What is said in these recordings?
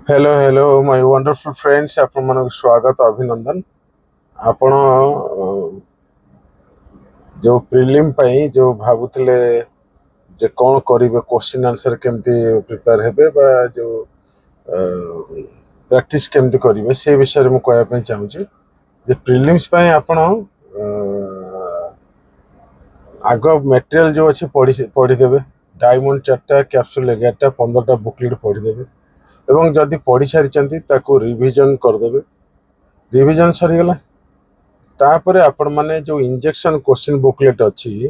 Hello hello my wonderful friends आपण मन स्वागत अभिनंदन। आपण जो प्रिलिम पई जो भाबुतले जे कौन करिवे क्वेश्चन आंसर केमती प्रिपेयर हेबे बा जो प्रैक्टिस केमती करिवे से विषय में कहया पई चाहू छी। जे प्रिलिम्स पई आपण आग मटेरियल जो अच्छी पढ़ी देबे। डायमंड 4टा कैप्सूल 11टा 15टा बुकलेट पढ़ी देबे एवं जदि पढ़ी सारी ताको रिवीजन करदेबे। रिवीजन सरीगला तापर आपण माने जो इंजेक्शन क्वेश्चन बुकलेट अच्छी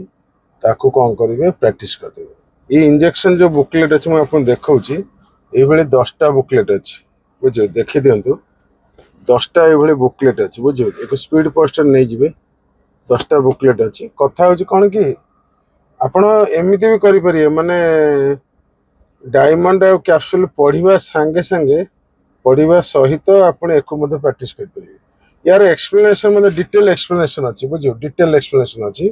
ताको कौन करेंगे प्रैक्टिस करदेबे। ये इंजेक्शन जो बुकलेट अच्छी मैं आपको देखौची ये 10टा बुकलेट अच्छी बुझे देखी दिंतु। 10टा ये बुकलेट अच्छी बुझे एक स्पीड पोस्टर नहीं जिवे। 10टा बुकलेट अच्छी कथा हूँ कौन कि आपण एमती भी करें माने डायमंड कैप्सूल पढ़ा सांगे सांगे पढ़ा सहित आप प्रैक्टिस करेंगे। यार एक्सप्लेनेशन मतलब डिटेल एक्सप्लेनेशन अच्छी बुझे डिटेल एक्सप्लेनेशन अच्छी।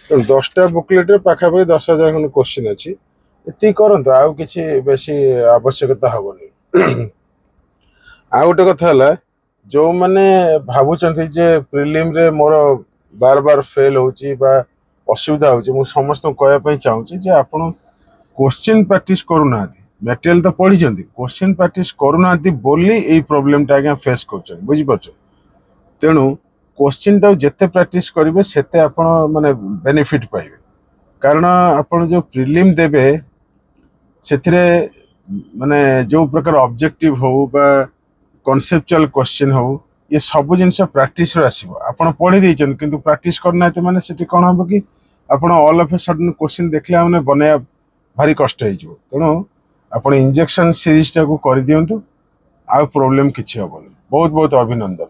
तो 10टा बुकलेट पाखापाखि 10,000 खंड क्वेश्चन अच्छी ये करंतु आउ किसी बेसी आवश्यकता हेनी। आ गोटे कथा है जो मैंने भावुं जे प्रिलिम रे मोर बार बार फेल होची बा असुविधा होची मु समस्त कहया चाहूँगी जे आपण क्वेश्चन प्रैक्टिस करूना मटेरियल तो पढ़ी क्वेश्चन प्रैक्टिस करूना बोली यही प्रोब्लेम टा आज्ञा फेस कर बुझीपार। तेणु क्वेश्चन टा जिते प्रैक्टिस करेंगे सेते आपण माने बेनिफिट पाइबे। कारण आपण जो प्रिलिम देबे सेथिरे माने जो प्रकार ऑब्जेक्टिव हो बा कॉन्सेप्चुअल क्वेश्चन हो ये सब जिनस प्रैक्टिस आसो। आपण पढ़ी देइछन किंतु प्रैक्टिस करना माने सेठी कोन हो कि आपण all of a sudden question देखले माने बनाया भारी कष्ट हो। तेणु आपण इंजेक्शन सीरीज टाको कर दियंतु आ प्रॉब्लम किछि होबनी। बहुत बहुत अभिनंदन।